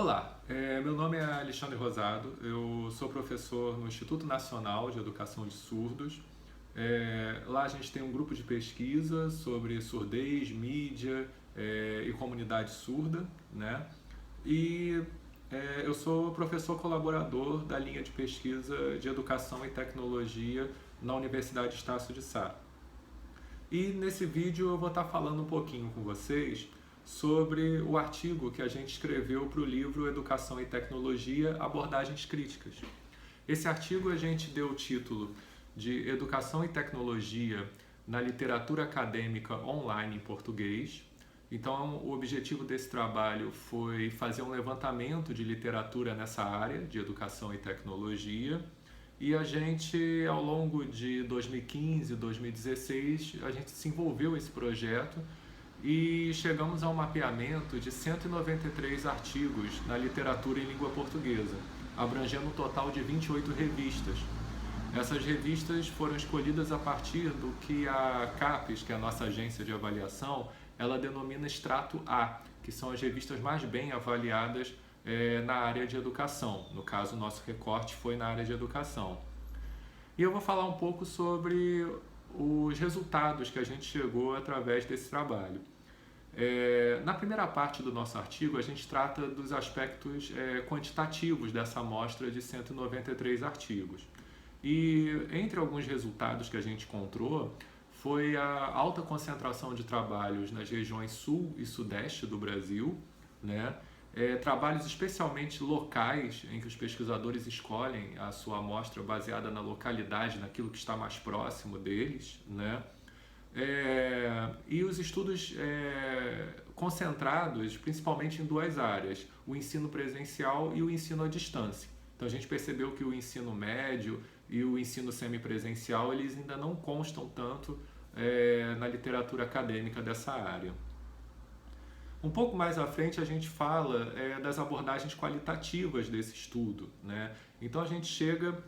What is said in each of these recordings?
Olá, meu nome é Alexandre Rosado, eu sou professor no Instituto Nacional de Educação de Surdos. Lá a gente tem um grupo de pesquisa sobre surdez, mídia e comunidade surda, né? E eu sou professor colaborador da linha de pesquisa de Educação e Tecnologia na Universidade Estácio de Sá. E nesse vídeo eu vou estar falando um pouquinho com vocês sobre o artigo que a gente escreveu para o livro Educação e Tecnologia, Abordagens Críticas. Esse artigo a gente deu o título de Educação e Tecnologia na Literatura Acadêmica Online em Português. Então, o objetivo desse trabalho foi fazer um levantamento de literatura nessa área de educação e tecnologia. E a gente, ao longo de 2015 e 2016, a gente se envolveu nesse projeto e chegamos a um mapeamento de 193 artigos na literatura em língua portuguesa, abrangendo um total de 28 revistas. Essas revistas foram escolhidas a partir do que a CAPES, que é a nossa agência de avaliação, ela denomina extrato A, que são as revistas mais bem avaliadas na área de educação. No caso, o nosso recorte foi na área de educação. E eu vou falar um pouco sobre os resultados que a gente chegou através desse trabalho. Na primeira parte do nosso artigo, a gente trata dos aspectos quantitativos dessa amostra de 193 artigos. E entre alguns resultados que a gente encontrou, foi a alta concentração de trabalhos nas regiões sul e sudeste do Brasil, né? Trabalhos especialmente locais, em que os pesquisadores escolhem a sua amostra baseada na localidade, naquilo que está mais próximo deles, né? E os estudos concentrados principalmente em duas áreas, o ensino presencial e o ensino à distância. Então a gente percebeu que o ensino médio e o ensino semipresencial eles ainda não constam tanto na literatura acadêmica dessa área. Um pouco mais à frente a gente fala das abordagens qualitativas desse estudo, né? Então a gente chega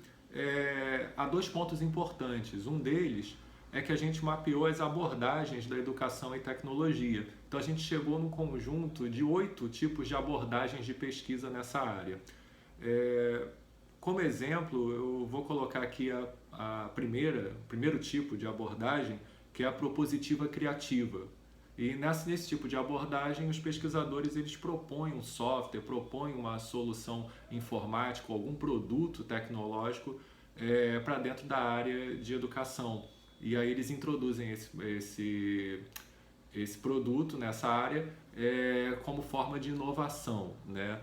a dois pontos importantes. Um deles é que a gente mapeou as abordagens da educação e tecnologia. Então a gente chegou num conjunto de 8 tipos de abordagens de pesquisa nessa área. Como exemplo, eu vou colocar aqui o primeiro tipo de abordagem, que é a propositiva criativa. E nesse tipo de abordagem, os pesquisadores eles propõem um software, propõem uma solução informática, algum produto tecnológico para dentro da área de educação. E aí eles introduzem esse produto nessa área como forma de inovação, né?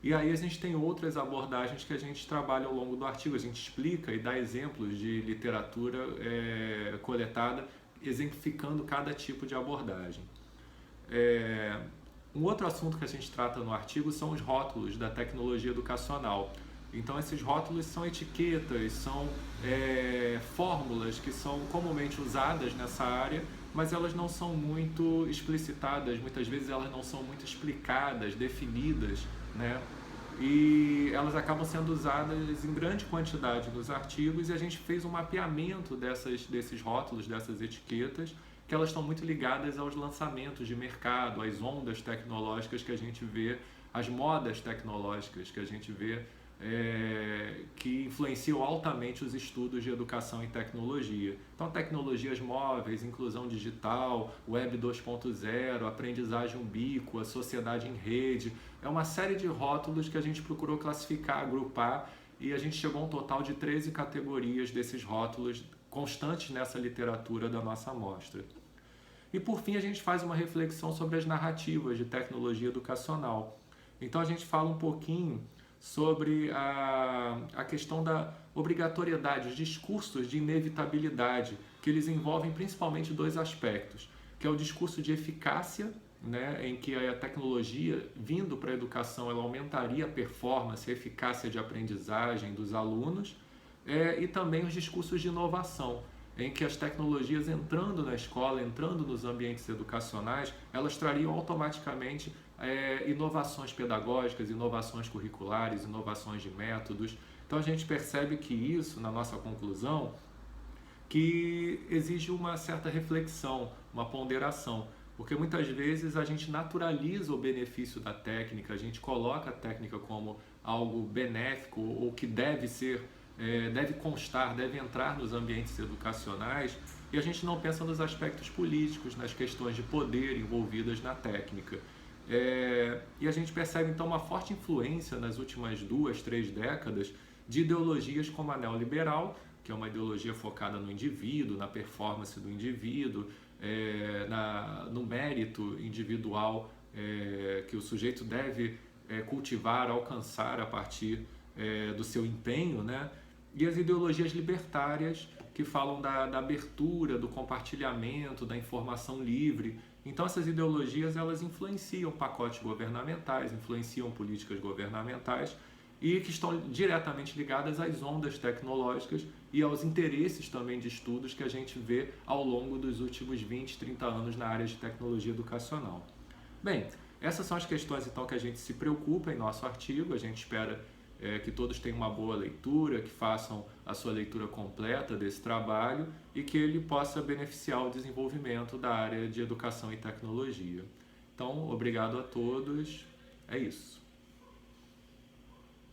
E aí a gente tem outras abordagens que a gente trabalha ao longo do artigo. A gente explica e dá exemplos de literatura coletada exemplificando cada tipo de abordagem. Um outro assunto que a gente trata no artigo são os rótulos da tecnologia educacional. Então esses rótulos são etiquetas, são fórmulas que são comumente usadas nessa área, mas elas não são muito explicitadas, muitas vezes elas não são muito explicadas, definidas, né? E elas acabam sendo usadas em grande quantidade nos artigos e a gente fez um mapeamento desses rótulos, dessas etiquetas, que elas estão muito ligadas aos lançamentos de mercado, às ondas tecnológicas que a gente vê, às modas tecnológicas que a gente vê, que influenciam altamente os estudos de educação e tecnologia. Então, tecnologias móveis, inclusão digital, web 2.0, aprendizagem ubíqua, sociedade em rede, é uma série de rótulos que a gente procurou classificar, agrupar, e a gente chegou a um total de 13 categorias desses rótulos constantes nessa literatura da nossa amostra. E por fim a gente faz uma reflexão sobre as narrativas de tecnologia educacional. Então a gente fala um pouquinho sobre a questão da obrigatoriedade, os discursos de inevitabilidade, que eles envolvem principalmente dois aspectos, que é o discurso de eficácia, né, em que a tecnologia vindo para a educação ela aumentaria a performance, a eficácia de aprendizagem dos alunos, e também os discursos de inovação, em que as tecnologias entrando na escola, entrando nos ambientes educacionais, elas trariam automaticamente inovações pedagógicas, inovações curriculares, inovações de métodos. Então a gente percebe que isso, na nossa conclusão, que exige uma certa reflexão, uma ponderação. Porque muitas vezes a gente naturaliza o benefício da técnica, a gente coloca a técnica como algo benéfico ou que deve ser, deve constar, deve entrar nos ambientes educacionais, e a gente não pensa nos aspectos políticos, nas questões de poder envolvidas na técnica. E a gente percebe então uma forte influência nas últimas 2, 3 décadas de ideologias como a neoliberal, que é uma ideologia focada no indivíduo, na performance do indivíduo, no mérito individual que o sujeito deve cultivar, alcançar a partir do seu empenho, né? E as ideologias libertárias que falam da abertura, do compartilhamento, da informação livre. Então essas ideologias elas influenciam pacotes governamentais, influenciam políticas governamentais e que estão diretamente ligadas às ondas tecnológicas e aos interesses também de estudos que a gente vê ao longo dos últimos 20, 30 anos na área de tecnologia educacional. Bem, essas são as questões então que a gente se preocupa em nosso artigo, a gente espera que todos tenham uma boa leitura, que façam a sua leitura completa desse trabalho e que ele possa beneficiar o desenvolvimento da área de educação e tecnologia. Então, obrigado a todos, é isso.